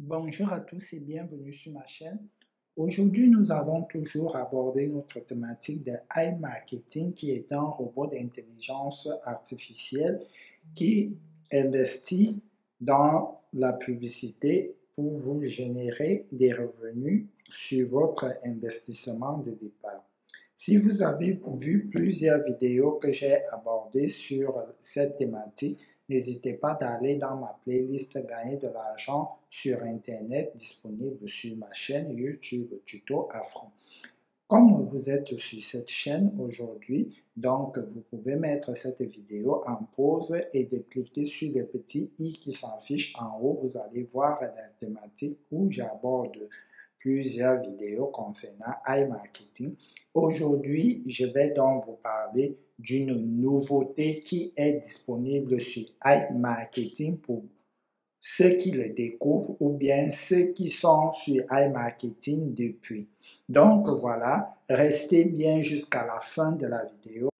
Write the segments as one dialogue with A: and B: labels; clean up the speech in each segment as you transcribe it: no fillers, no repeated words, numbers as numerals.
A: Bonjour à tous et bienvenue sur ma chaîne. Aujourd'hui, nous allons toujours aborder notre thématique de iMarketing qui est un robot d'intelligence artificielle qui investit dans la publicité pour vous générer des revenus sur votre investissement de départ. Si vous avez vu plusieurs vidéos que j'ai abordées sur cette thématique, n'hésitez pas d'aller dans ma playlist Gagner de l'argent sur Internet disponible sur ma chaîne YouTube Tuto Affront. Comme vous êtes sur cette chaîne aujourd'hui, donc vous pouvez mettre cette vidéo en pause et de cliquer sur le petit i qui s'affiche en haut. Vous allez voir la thématique où j'aborde plusieurs vidéos concernant iMarketing. Aujourd'hui, je vais donc vous parler d'une nouveauté qui est disponible sur iMarketing pour ceux qui le découvrent ou bien ceux qui sont sur iMarketing depuis. Donc voilà, restez bien jusqu'à la fin de la vidéo.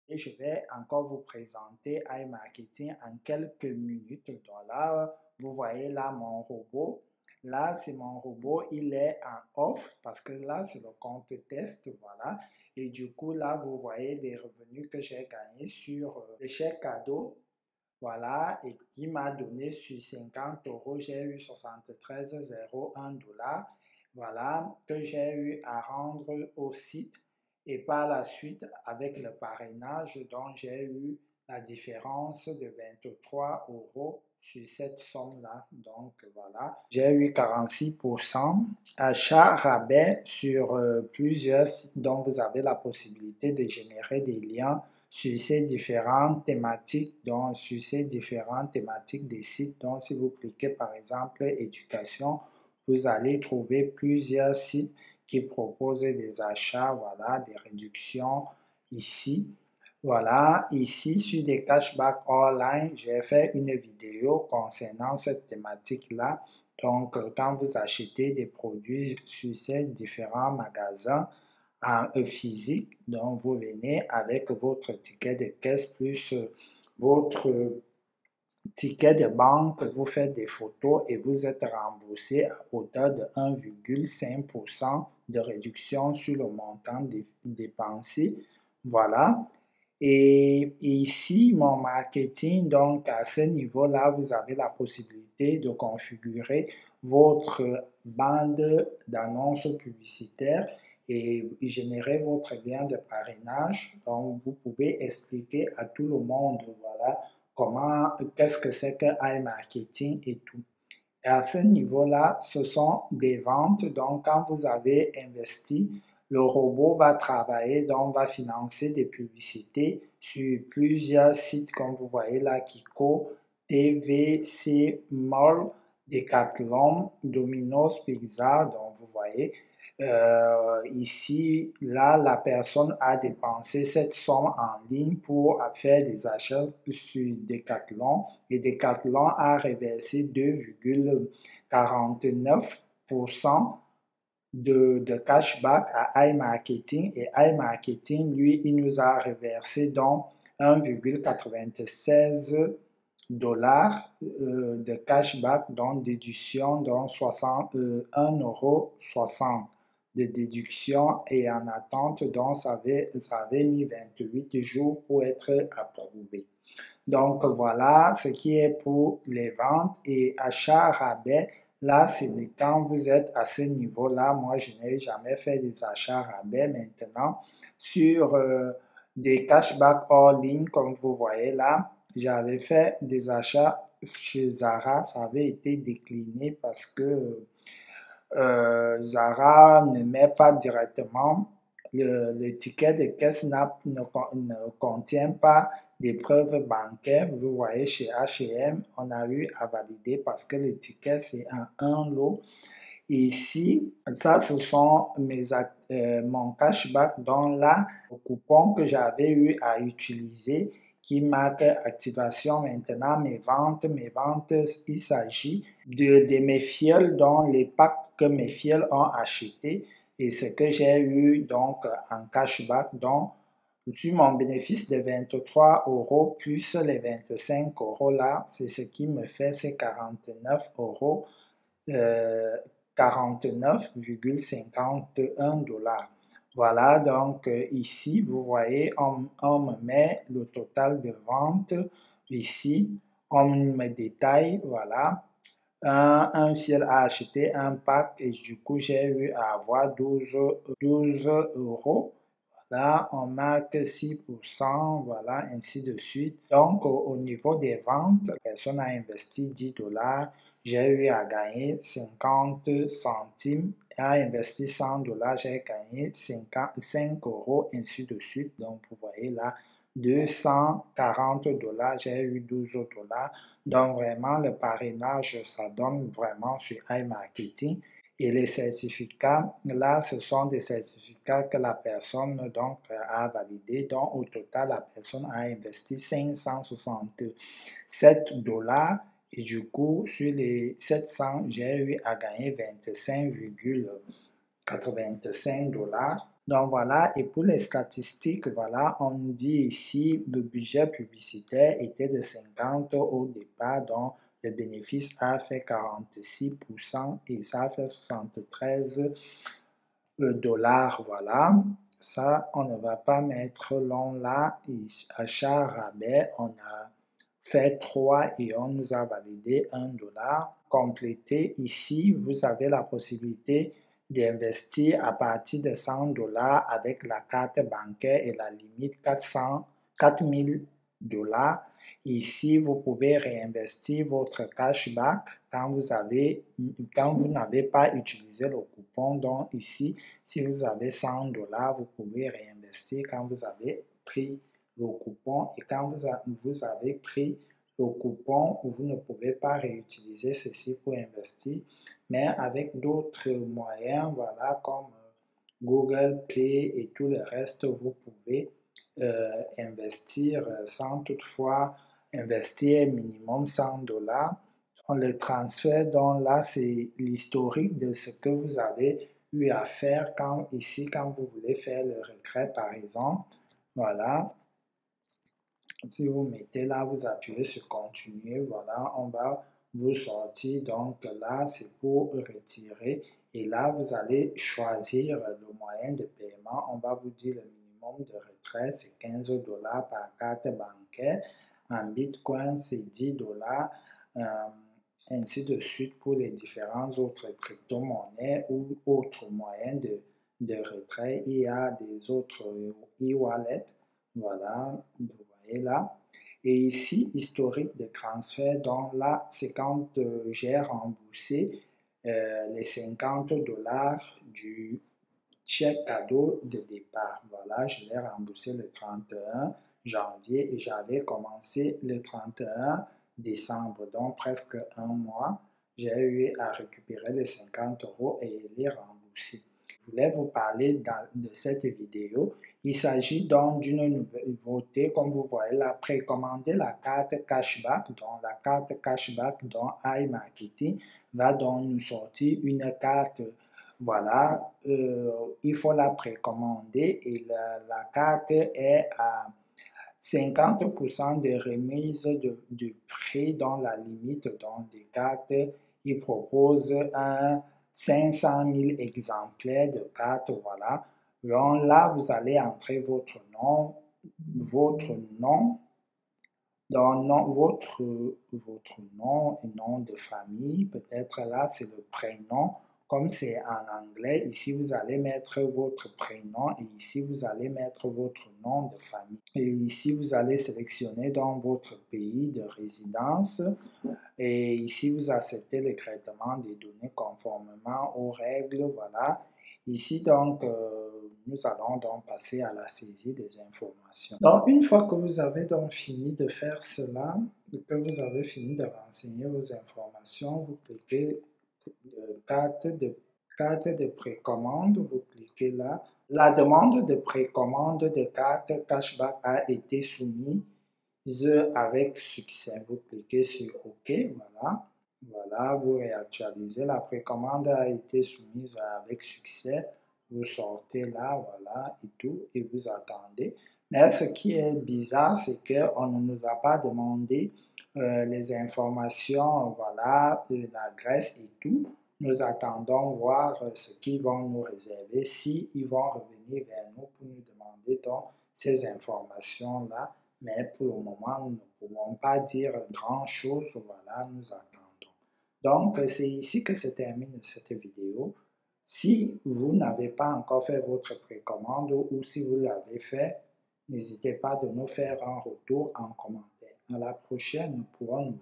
A: Et je vais encore vous présenter iMarketing en quelques minutes. Donc là, vous voyez là mon robot. Là, c'est mon robot, il est en off parce que là, c'est le compte test, voilà. Et du coup, là, vous voyez les revenus que j'ai gagnés sur le chèque cadeau, voilà, et qui m'a donné sur 50 euros, j'ai eu 73,01 $, voilà, que j'ai eu à rendre au site. Et par la suite, avec le parrainage, donc j'ai eu la différence de 23 euros sur cette somme-là. Donc voilà, j'ai eu 46% achat rabais sur plusieurs sites. Donc vous avez la possibilité de générer des liens sur ces différentes thématiques, donc sur ces différentes thématiques des sites. Donc si vous cliquez par exemple éducation, vous allez trouver plusieurs sites qui proposent des achats, voilà, des réductions ici. Voilà, ici sur des cashbacks online, j'ai fait une vidéo concernant cette thématique-là. Donc, quand vous achetez des produits sur ces différents magasins en physique, donc vous venez avec votre ticket de caisse plus votre ticket de banque, vous faites des photos et vous êtes remboursé à hauteur de 1,5% de réduction sur le montant dépensé. Voilà. Et ici, mon marketing, donc à ce niveau-là, vous avez la possibilité de configurer votre bande d'annonces publicitaires et générer votre lien de parrainage. Donc, vous pouvez expliquer à tout le monde, voilà, comment, qu'est-ce que c'est que iMarketing et tout. Et à ce niveau-là, ce sont des ventes. Donc, quand vous avez investi, le robot va travailler, donc va financer des publicités sur plusieurs sites, comme vous voyez là, Kiko, TVC Mall, Decathlon, Domino's Pizza, donc vous voyez. Ici, là, la personne a dépensé cette somme en ligne pour faire des achats sur Decathlon et Decathlon a reversé 2,49% de cashback à iMarketing et iMarketing, lui, il nous a reversé donc 1,96 $ de cashback, donc déduction, donc 1,60 € de déduction et en attente, donc ça avait mis 28 jours pour être approuvé. Donc voilà ce qui est pour les ventes et achats rabais. Là, c'est quand vous êtes à ce niveau-là. Moi, je n'ai jamais fait des achats rabais maintenant. Sur des cashbacks hors ligne, comme vous voyez là, j'avais fait des achats chez Zara. Ça avait été décliné parce que Zara ne met pas directement le ticket de caisse ne contient pas des preuves bancaires. Vous voyez, chez H&M, on a eu à valider parce que le ticket, c'est un lot. Ici, ça, ce sont mon cashback, donc là, le coupon que j'avais eu à utiliser qui marque activation maintenant, mes ventes, il s'agit de mes fioles, dont les packs que mes fioles ont achetés et ce que j'ai eu donc en cashback, donc Sur mon bénéfice de 23 € plus les 25 € là, c'est ce qui me fait ces 49 €, 49,51 $. Voilà, donc ici, vous voyez, on me met le total de vente ici, on me détaille, voilà. Un fil a acheté un pack et du coup, j'ai eu à avoir 12 €. Là, on marque 6%, voilà, ainsi de suite. Donc, au niveau des ventes, la personne a investi 10 $, j'ai eu à gagner 50 centimes, a investi 100 $, j'ai gagné 5 €, ainsi de suite. Donc, vous voyez là, 240 $, j'ai eu 12 $. Donc, vraiment, le parrainage, ça donne vraiment sur iMarketing. Et les certificats, là, ce sont des certificats que la personne donc a validés. Donc, au total, la personne a investi 567 $. Et du coup, sur les 700, j'ai eu à gagner 25,85 $. Donc voilà, et pour les statistiques, voilà, on dit ici le budget publicitaire était de 50 au départ, donc le bénéfice a fait 46% et ça a fait 73 $, voilà. Ça, on ne va pas mettre long là, et achat rabais, on a fait 3 et on nous a validé 1 $. Complété, ici, vous avez la possibilité d'investir à partir de 100 $ avec la carte bancaire et la limite 4000 $. Ici, vous pouvez réinvestir votre cashback quand vous n'avez pas utilisé le coupon. Donc ici, si vous avez 100 $, vous pouvez réinvestir quand vous avez pris le coupon et quand vous avez pris le coupon, vous ne pouvez pas réutiliser ceci pour investir, mais avec d'autres moyens, voilà, comme Google Play et tout le reste, vous pouvez investir sans toutefois investir minimum 100 $. On le transfert, donc là, c'est l'historique de ce que vous avez eu à faire quand vous voulez faire le retrait, par exemple. Voilà. Si vous mettez là, vous appuyez sur continuer, voilà, on va vous sortir. Donc là, c'est pour retirer. Et là, vous allez choisir le moyen de paiement. On va vous dire le minimum de retrait, c'est 15 $ par carte bancaire. En Bitcoin, c'est 10 $. Ainsi de suite pour les différentes autres crypto-monnaies ou autres moyens de retrait. Il y a des autres e-wallets. Voilà, vous voyez là. Et ici, historique de transfert, donc là, c'est quand j'ai remboursé les 50 $ du chèque cadeau de départ. Voilà, je l'ai remboursé le 31 janvier et j'avais commencé le 31 décembre, donc presque un mois. J'ai eu à récupérer les 50 € et les rembourser. Je voulais vous parler de cette vidéo. Il s'agit donc d'une nouveauté, comme vous voyez là, précommander la carte cashback. Donc la carte cashback dans iMarketing va donc nous sortir une carte. Voilà, il faut la précommander et la carte est à 50% de remise de prix dans la limite des cartes. Il propose un 500 000 exemplaires de cartes, voilà. Donc là, vous allez entrer votre nom, donc votre nom et nom de famille, peut-être là c'est le prénom, comme c'est en anglais, ici vous allez mettre votre prénom et ici vous allez mettre votre nom de famille. Et ici vous allez sélectionner dans votre pays de résidence et ici vous acceptez le traitement des données conformément aux règles, voilà. Ici, donc, nous allons donc passer à la saisie des informations. Donc, une fois que vous avez donc fini de faire cela, que vous avez fini de renseigner vos informations, vous cliquez carte de précommande, vous cliquez là. La demande de précommande de carte cashback a été soumise avec succès. Vous cliquez sur OK, voilà. Voilà, vous réactualisez. La précommande a été soumise avec succès. Vous sortez là, voilà, et tout, et vous attendez. Mais ce qui est bizarre, c'est qu'on ne nous a pas demandé les informations, voilà, de l'adresse et tout. Nous attendons voir ce qu'ils vont nous réserver, si ils vont revenir vers nous pour nous demander donc ces informations-là. Mais pour le moment, nous ne pouvons pas dire grand-chose, voilà, nous attendons. Donc, c'est ici que se termine cette vidéo. Si vous n'avez pas encore fait votre précommande ou si vous l'avez fait, n'hésitez pas de nous faire un retour en commentaire. À la prochaine, nous pourrons nous